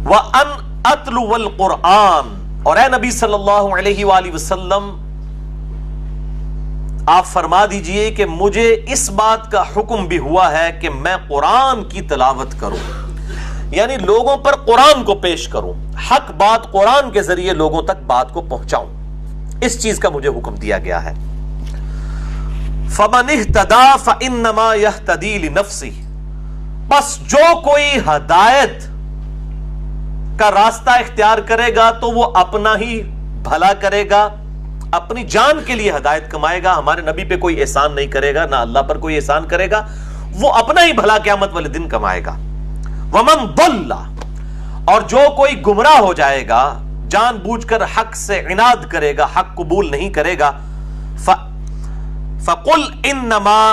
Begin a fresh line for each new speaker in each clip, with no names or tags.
وَأَنْ أَتْلُوَ الْقُرْآنَ، اور اے نبی صلی اللہ علیہ وآلہ وسلم آپ فرما دیجئے کہ مجھے اس بات کا حکم بھی ہوا ہے کہ میں قرآن کی تلاوت کروں، یعنی لوگوں پر قرآن کو پیش کروں، حق بات قرآن کے ذریعے لوگوں تک بات کو پہنچاؤں، اس چیز کا مجھے حکم دیا گیا ہے۔ فَمَنِ اهْتَدَىٰ فَإِنَّمَا يَهْتَدِي لِنَفْسِهِ، بس جو کوئی ہدایت کا راستہ اختیار کرے گا تو وہ اپنا ہی بھلا کرے گا، اپنی جان کے لیے ہدایت کمائے گا، ہمارے نبی پہ کوئی احسان نہیں کرے گا، نہ اللہ پر کوئی احسان کرے گا، وہ اپنا ہی بھلا قیامت والے دن کمائے گا۔ وَمَن ضَلَّ، اور جو کوئی گمراہ ہو جائے گا، جان بوجھ کر حق سے عناد کرے گا، حق قبول نہیں کرے گا، فَقُلْ إِنَّمَا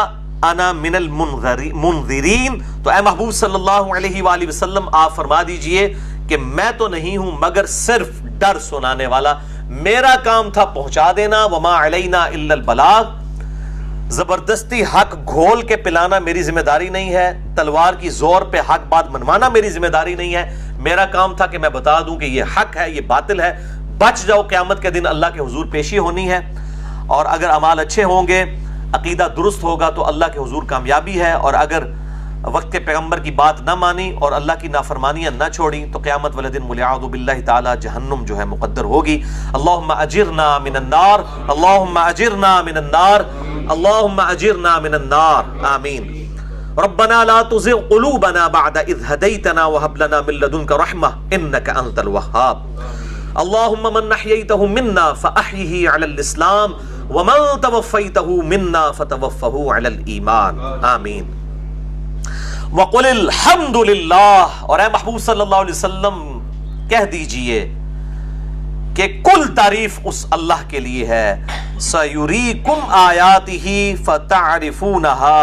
أَنَا مِنَ الْمُنذِرِينَ، تو اے محبوب صلی اللہ علیہ وآلہ وسلم آپ فرما دیجئے کہ میں تو نہیں ہوں مگر صرف ڈر سنانے والا، میرا کام تھا پہنچا دینا، وَمَا عَلَيْنَا إِلَّا الْبَلَاغُ، زبردستی حق گھول کے پلانا میری ذمہ داری نہیں ہے، تلوار کی زور پہ حق بات منوانا میری ذمہ داری نہیں ہے، میرا کام تھا کہ میں بتا دوں کہ یہ حق ہے، یہ باطل ہے، بچ جاؤ، قیامت کے دن اللہ کے حضور پیشی ہونی ہے، اور اگر اعمال اچھے ہوں گے، عقیدہ درست ہوگا تو اللہ کے حضور کامیابی ہے، اور اگر وقت کے پیغمبر کی بات نہ مانی اور اللہ کی نافرمانیاں نہ چھوڑی تو قیامت والے دن والعیاذ باللہ تعالی جہنم جو ہے مقدر ہوگی۔ اللہم اجرنا من النار، اللہم اجرنا من النار، اللہم اجرنا من النار، آمین۔ ربنا لا تزغ قلوبنا بعد اذ هديتنا وهب لنا من لدنك رحمة انك انت الوهاب۔ اللهم من احييته منا فاحيه على الاسلام ومن توفيته منا فتوفه على الايمان، آمین۔ وَقُلِ الْحَمْدُ لِلَّهِ، اور اے محبوب صلی اللہ علیہ وسلم کہہ دیجئے کہ کل تعریف اس اللہ کے لیے ہے، سَيُرِيكُمْ آيَاتِهِ فَتَعْرِفُونَهَا،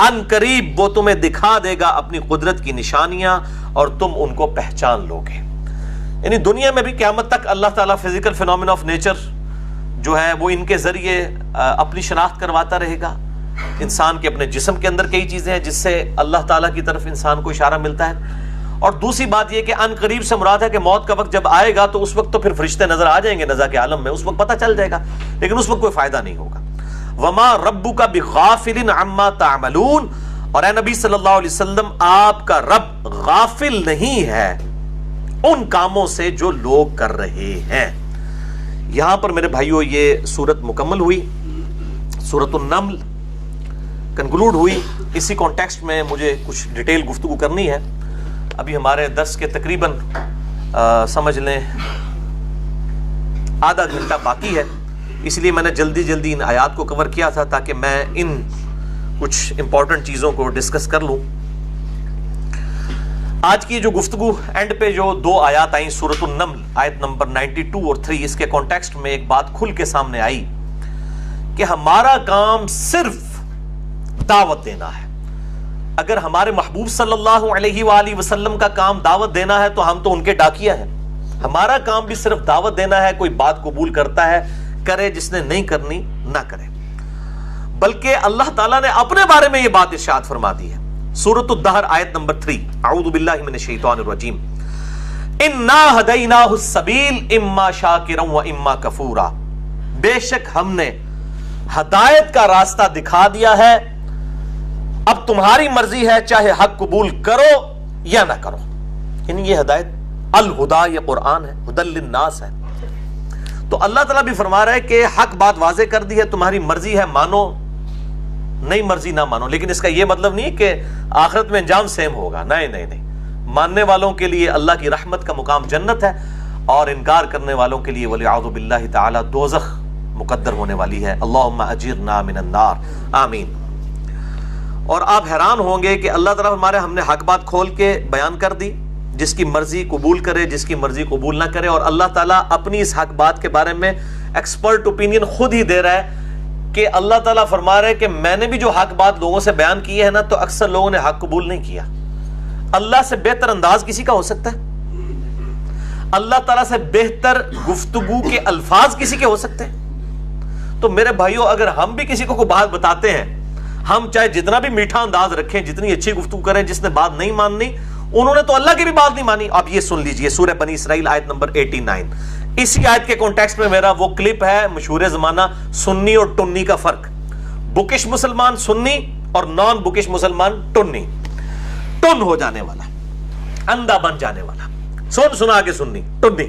ان قریب وہ تمہیں دکھا دے گا اپنی قدرت کی نشانیاں اور تم ان کو پہچان لوگے۔ یعنی دنیا میں بھی قیامت تک اللہ تعالیٰ فزیکل فینومینا آف نیچر جو ہے وہ ان کے ذریعے اپنی شناخت کرواتا رہے گا۔ انسان کے اپنے جسم کے اندر کئی چیزیں ہیں جس سے اللہ تعالیٰ کی طرف انسان کو اشارہ ملتا ہے، اور دوسری بات یہ کہ ان قریب سے مراد ہے کہ موت کا وقت جب آئے گا تو اس وقت تو پھر فرشتے نظر آ جائیں گے نزا کے عالم میں، اس وقت پتہ چل جائے گا، لیکن اس وقت کوئی فائدہ نہیں ہوگا۔ وما ربک بغافل عما تعملون، اور اے نبی صلی اللہ علیہ وسلم آپ کا رب غافل نہیں ہے ان کاموں سے جو لوگ کر رہے ہیں۔ یہاں پر میرے بھائیو یہ سورت مکمل ہوئی، سورت النمل کنکلوڈ ہوئی۔ اسی کانٹیکسٹ میں مجھے کچھ ڈیٹیل گفتگو کرنی ہے، ابھی ہمارے درس کے تقریباً سمجھ لیں آدھا گھنٹہ باقی ہے، اس لیے میں نے جلدی ان آیات کو کور کیا تھا تاکہ میں ان کچھ امپورٹنٹ چیزوں کو ڈسکس کر لوں۔ آج کی جو گفتگو اینڈ پہ جو دو آیات آئیں سورۃ النمل آیت نمبر 92 اور 3، اس کے کانٹیکسٹ میں ایک بات کھل کے سامنے آئی کہ ہمارا کام صرف دعوت دینا ہے۔ اگر ہمارے محبوب صلی اللہ علیہ وآلہ وسلم کا کام دعوت دینا ہے تو ہم تو ان کے ڈاکیا ہیں، ہمارا کام بھی صرف دعوت دینا ہے۔ کوئی بات قبول کرتا ہے کرے، جس نے نہیں کرنی نہ کرے۔ بلکہ اللہ تعالیٰ نے اپنے بارے میں یہ بات ارشاد فرما دی ہے، سورۃ الدہر آیت نمبر 3، اعوذ باللہ من الشیطان الرجیم، انا ہدیناہ السبیل اما شاکرا و اما کفورا، بے شک ہم نے ہدایت کا راستہ دکھا دیا ہے، اب تمہاری مرضی ہے چاہے حق قبول کرو یا نہ کرو۔ یعنی یہ ہدایت الہدا، یہ قرآن ہے، ہدی للناس ہے۔ تو اللہ تعالیٰ بھی فرما رہا ہے کہ حق بات واضح کر دی ہے، تمہاری مرضی ہے مانو، نہیں مرضی نہ مانو، لیکن اس کا یہ مطلب نہیں کہ آخرت میں انجام سیم ہوگا، نہیں، ماننے والوں کے لیے اللہ کی رحمت کا مقام جنت ہے، اور انکار کرنے والوں کے لیے والعیاذ باللہ تعالی دوزخ مقدر ہونے والی ہے۔ اللہم اجرنا من النار، آمین۔ اور آپ حیران ہوں گے کہ اللہ تعالیٰ ہمارے ہم نے حق بات کھول کے بیان کر دی، جس کی مرضی قبول کرے، جس کی مرضی قبول نہ کرے، اور اللہ تعالیٰ اپنی اس حق بات کے بارے میں ایکسپرٹ اوپینین خود ہی دے رہا ہے کہ اللہ تعالیٰ فرما رہے کہ میں نے بھی جو حق بات لوگوں سے بیان کی ہے نا، تو اکثر لوگوں نے حق قبول نہیں کیا۔ اللہ سے بہتر انداز کسی کا ہو سکتا ہے؟ اللہ تعالیٰ سے بہتر گفتگو کے الفاظ کسی کے ہو سکتے ہیں؟ تو میرے بھائیوں، اگر ہم بھی کسی کو کوئی بات بتاتے ہیں، ہم چاہے جتنا بھی میٹھا انداز رکھیں، جتنی اچھی گفتگو کریں، جس نے بات نہیں ماننی انہوں نے تو اللہ کی بھی بات نہیں مانی. اب یہ سن لیجئے سورہ بنی اسرائیل آیت نمبر 89. اسی آیت کے کانٹیکسٹ میں میرا وہ کلپ ہے مشہور زمانہ سنی اور ٹنی کا فرق. بکش مسلمان سنی اور نان بکش مسلمان ٹنی. ٹن ہو جانے والا, اندھا بن جانے والا, سنا کے سنی ٹنی,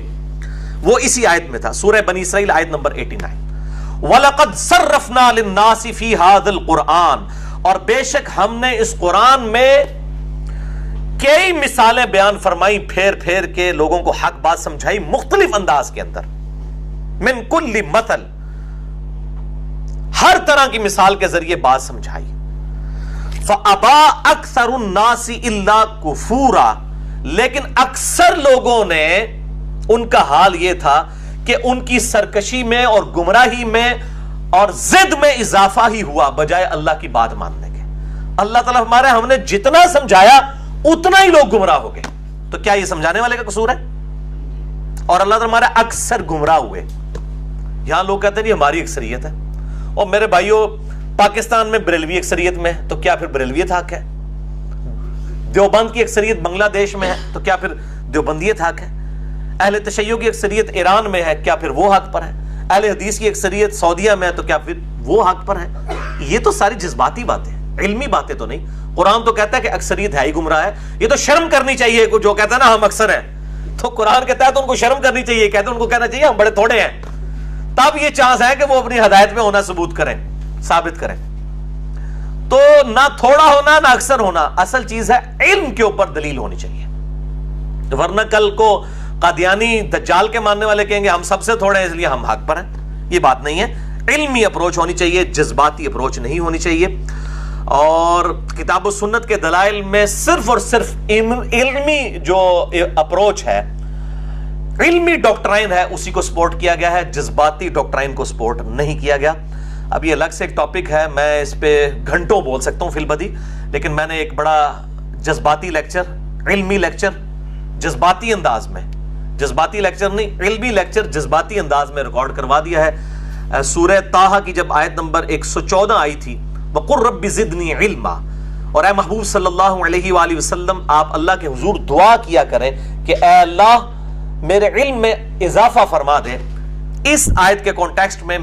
وہ اسی آیت میں تھا سورہ بنی اسرائیل آیت نمبر 89. وَلَقَدْ صَرَّفْنَا لِلنَّاسِ فِي هَذَا الْقُرْآنِ, اور بے شک ہم نے اس قرآن میں کئی مثالیں بیان فرمائی, پھیر پھیر کے لوگوں کو حق بات سمجھائی مختلف انداز کے اندر. من کل مثل, ہر طرح کی مثال کے ذریعے بات سمجھائی. فَأَبَا أَكْثَرُ النَّاسِ إِلَّا كُفُورًا, لیکن اکثر لوگوں نے, ان کا حال یہ تھا کہ ان کی سرکشی میں اور گمراہی میں اور ضد میں اضافہ ہی ہوا بجائے اللہ کی بات ماننے کے. اللہ تعالیٰ ہمارے ہم نے جتنا سمجھایا اتنا ہی لوگ گمراہ ہو گئے. تو کیا یہ سمجھانے والے کا قصور ہے؟ اور اللہ تعالیٰ ہمارے اکثر گمراہ ہوئے. یہاں لوگ کہتے ہیں ہماری اکثریت ہے, اور میرے بھائیوں پاکستان میں بریلوی اکثریت میں ہے, تو کیا پھر بریلویت حق ہے؟ دیوبند کی اکثریت بنگلہ دیش میں ہے, تو کیا پھر دیوبندیت حق ہے؟ اہل تشیع کی اکثریت ایران میں ہے, کیا پھر وہ حق پر ہے؟ اہل حدیث کی اکثریت سعودیہ میں ہے, تو کیا پھر وہ حق پر ہے؟ یہ تو ساری جذباتی باتیں, علمی باتیں تو نہیں. قرآن تو کہتا ہے کہ اکثریت ہے ہی گمراہ ہے. یہ تو شرم کرنی چاہیے جو کہتا ہے نا ہم اکثر ہیں, تو قرآن کہتا ہے تو ان کو شرم کرنی چاہیے, کہتے ہیں ان کو کہنا چاہیے ہم بڑے تھوڑے ہیں. تب یہ چانس ہے کہ وہ اپنی ہدایت میں ہونا ثبوت کریں, ثابت کریں. تو نہ تھوڑا ہونا نہ اکثر ہونا, اصل چیز ہے علم کے اوپر دلیل ہونی چاہیے. ورنہ کل کو قادیانی دجال کے ماننے والے کہیں گے ہم سب سے تھوڑے ہیں اس لیے ہم حق پر ہیں. یہ بات نہیں ہے. علمی اپروچ ہونی چاہیے, جذباتی اپروچ نہیں ہونی چاہیے. اور کتاب و سنت کے دلائل میں صرف اور صرف علمی جو اپروچ ہے, علمی ڈاکٹرائن ہے, اسی کو سپورٹ کیا گیا ہے, جذباتی ڈاکٹرائن کو سپورٹ نہیں کیا گیا. اب یہ الگ سے ایک ٹاپک ہے, میں اس پہ گھنٹوں بول سکتا ہوں فی البدی, لیکن میں نے ایک بڑا جذباتی لیکچر, علمی لیکچر جذباتی انداز میں, جذباتی لیکچر نہیں علمی لیکچر جذباتی انداز میں ریکارڈ کروا دیا ہے. سورہ طٰہٰ کی جب آیت نمبر 114 آئی تھی, وَقُلْ رَبِّ زِدْنِي عِلْمًا, اور اے محبوب صلی اللہ علیہ وآلہ وسلم آپ اللہ کے حضور دعا کیا کریں کہ اے اللہ میرے علم میں اضافہ فرما دے. اس آیت کے کانٹیکسٹ میں